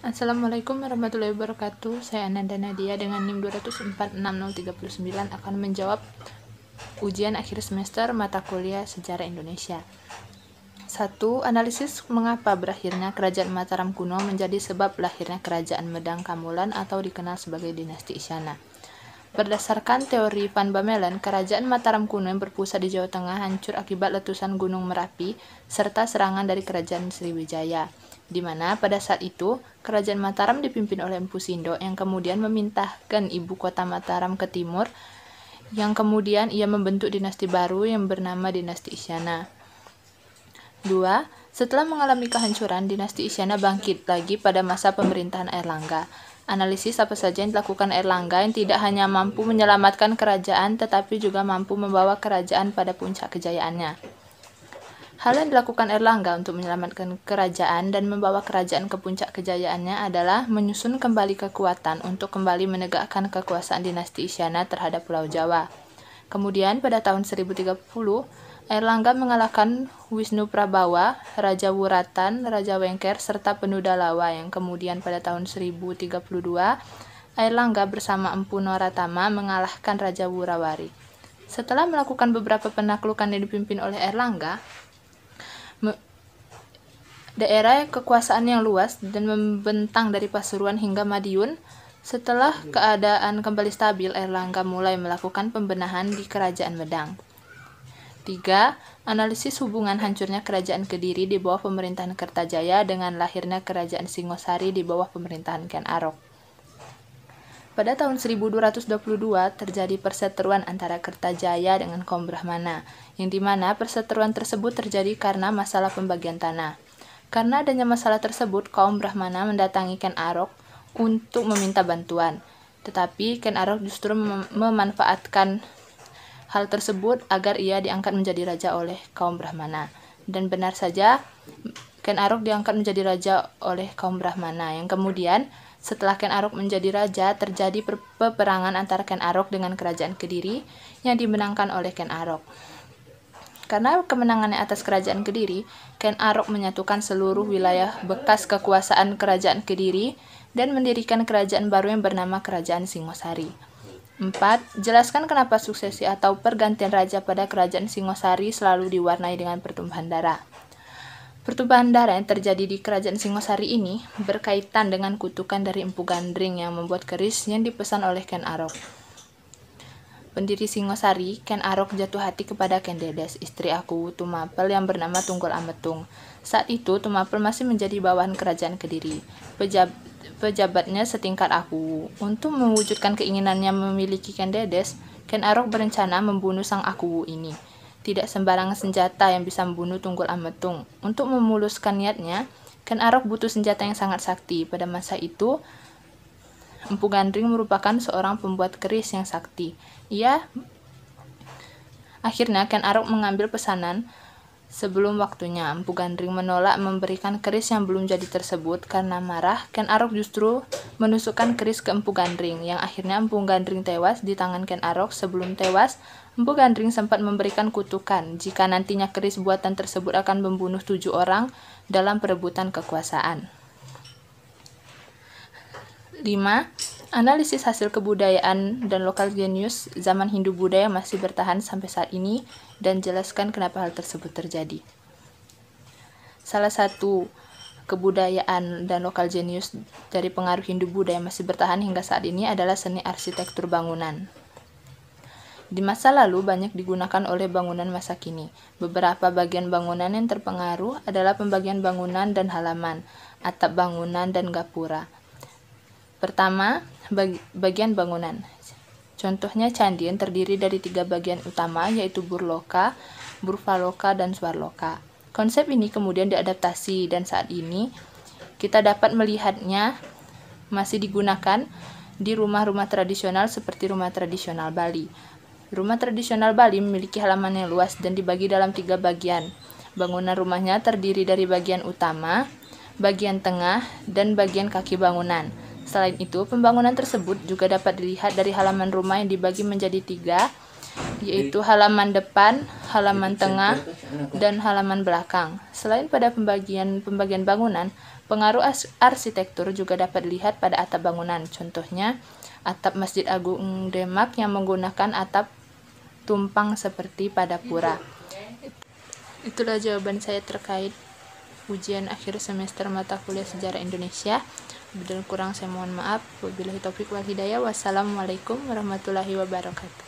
Assalamualaikum warahmatullahi wabarakatuh. Saya Ananda Nadia dengan NIM 2046039 akan menjawab ujian akhir semester mata kuliah Sejarah Indonesia. 1. Analisis mengapa berakhirnya Kerajaan Mataram kuno menjadi sebab lahirnya Kerajaan Medang Kamulan atau dikenal sebagai Dinasti Isyana. Berdasarkan teori Van Bamelen, Kerajaan Mataram kuno yang berpusat di Jawa Tengah hancur akibat letusan Gunung Merapi serta serangan dari Kerajaan Sriwijaya, di mana pada saat itu Kerajaan Mataram dipimpin oleh Empu Sindo yang kemudian memintahkan ibu kota Mataram ke timur, yang kemudian ia membentuk dinasti baru yang bernama Dinasti Isyana. 2. Setelah mengalami kehancuran, Dinasti Isyana bangkit lagi pada masa pemerintahan Airlangga. Analisis apa saja yang dilakukan Airlangga yang tidak hanya mampu menyelamatkan kerajaan tetapi juga mampu membawa kerajaan pada puncak kejayaannya. Hal yang dilakukan Airlangga untuk menyelamatkan kerajaan dan membawa kerajaan ke puncak kejayaannya adalah menyusun kembali kekuatan untuk kembali menegakkan kekuasaan Dinasti Isyana terhadap Pulau Jawa. Kemudian pada tahun 1030, Airlangga mengalahkan Wisnu Prabawa, Raja Wuratan, Raja Wengker, serta Penuda Lawa yang kemudian pada tahun 1032, Airlangga bersama Empu Noratama mengalahkan Raja Wurawari. Setelah melakukan beberapa penaklukan yang dipimpin oleh Airlangga, daerah kekuasaan yang luas dan membentang dari Pasuruan hingga Madiun. Setelah keadaan kembali stabil, Airlangga mulai melakukan pembenahan di Kerajaan Medang. 3. Analisis hubungan hancurnya Kerajaan Kediri di bawah pemerintahan Kertajaya dengan lahirnya Kerajaan Singosari di bawah pemerintahan Ken Arok. Pada tahun 1222 terjadi perseteruan antara Kertajaya dengan kaum Brahmana, yang dimana perseteruan tersebut terjadi karena masalah pembagian tanah. Karena adanya masalah tersebut, kaum Brahmana mendatangi Ken Arok untuk meminta bantuan. Tetapi Ken Arok justru memanfaatkan hal tersebut agar ia diangkat menjadi raja oleh kaum Brahmana. Dan benar saja, Ken Arok diangkat menjadi raja oleh kaum Brahmana, yang kemudian setelah Ken Arok menjadi raja, terjadi peperangan antara Ken Arok dengan Kerajaan Kediri yang dimenangkan oleh Ken Arok. Karena kemenangannya atas Kerajaan Kediri, Ken Arok menyatukan seluruh wilayah bekas kekuasaan Kerajaan Kediri dan mendirikan kerajaan baru yang bernama Kerajaan Singosari. 4. Jelaskan kenapa suksesi atau pergantian raja pada Kerajaan Singosari selalu diwarnai dengan pertumpahan darah. Pertumpahan darah yang terjadi di Kerajaan Singosari ini berkaitan dengan kutukan dari Empu Gandring yang membuat keris yang dipesan oleh Ken Arok. Pendiri Singosari, Ken Arok jatuh hati kepada Ken Dedes, istri Aku Tumapel yang bernama Tunggul Ametung. Saat itu Tumapel masih menjadi bawahan Kerajaan Kediri. Pejabatnya setingkat Aku. Untuk mewujudkan keinginannya memiliki Ken Dedes, Ken Arok berencana membunuh sang Aku ini. Tidak sembarangan senjata yang bisa membunuh Tunggul Ametung. Untuk memuluskan niatnya, Ken Arok butuh senjata yang sangat sakti. Pada masa itu, Empu Gandring merupakan seorang pembuat keris yang sakti. Akhirnya Ken Arok mengambil pesanan sebelum waktunya. Empu Gandring menolak memberikan keris yang belum jadi tersebut. Karena marah, Ken Arok justru menusukkan keris ke Empu Gandring, yang akhirnya Empu Gandring tewas di tangan Ken Arok. Sebelum tewas, Empu Gandring sempat memberikan kutukan jika nantinya keris buatan tersebut akan membunuh 7 orang dalam perebutan kekuasaan. 5. Analisis hasil kebudayaan dan lokal genius zaman Hindu-Buddha yang masih bertahan sampai saat ini dan jelaskan kenapa hal tersebut terjadi. Salah satu kebudayaan dan lokal genius dari pengaruh Hindu-Buddha yang masih bertahan hingga saat ini adalah seni arsitektur bangunan. Di masa lalu banyak digunakan oleh bangunan masa kini. Beberapa bagian bangunan yang terpengaruh adalah pembagian bangunan dan halaman, atap bangunan, dan gapura. Pertama, bagian bangunan. Contohnya candi yang terdiri dari 3 bagian utama, yaitu Burloka, Burvaloka, dan Swarloka. Konsep ini kemudian diadaptasi dan saat ini kita dapat melihatnya masih digunakan di rumah-rumah tradisional seperti rumah tradisional Bali. Rumah tradisional Bali memiliki halaman yang luas dan dibagi dalam 3 bagian. Bangunan rumahnya terdiri dari bagian utama, bagian tengah, dan bagian kaki bangunan. Selain itu, pembangunan tersebut juga dapat dilihat dari halaman rumah yang dibagi menjadi 3, yaitu halaman depan, halaman tengah, dan halaman belakang. Selain pada pembagian bangunan, Pengaruh arsitektur juga dapat dilihat pada atap bangunan. Contohnya, atap Masjid Agung Demak yang menggunakan atap tumpang seperti pada pura. Itulah jawaban saya terkait ujian akhir semester mata kuliah Sejarah Indonesia. Bila kurang saya mohon maaf. Wabillahi taufik wal hidayah. Wassalamualaikum warahmatullahi wabarakatuh.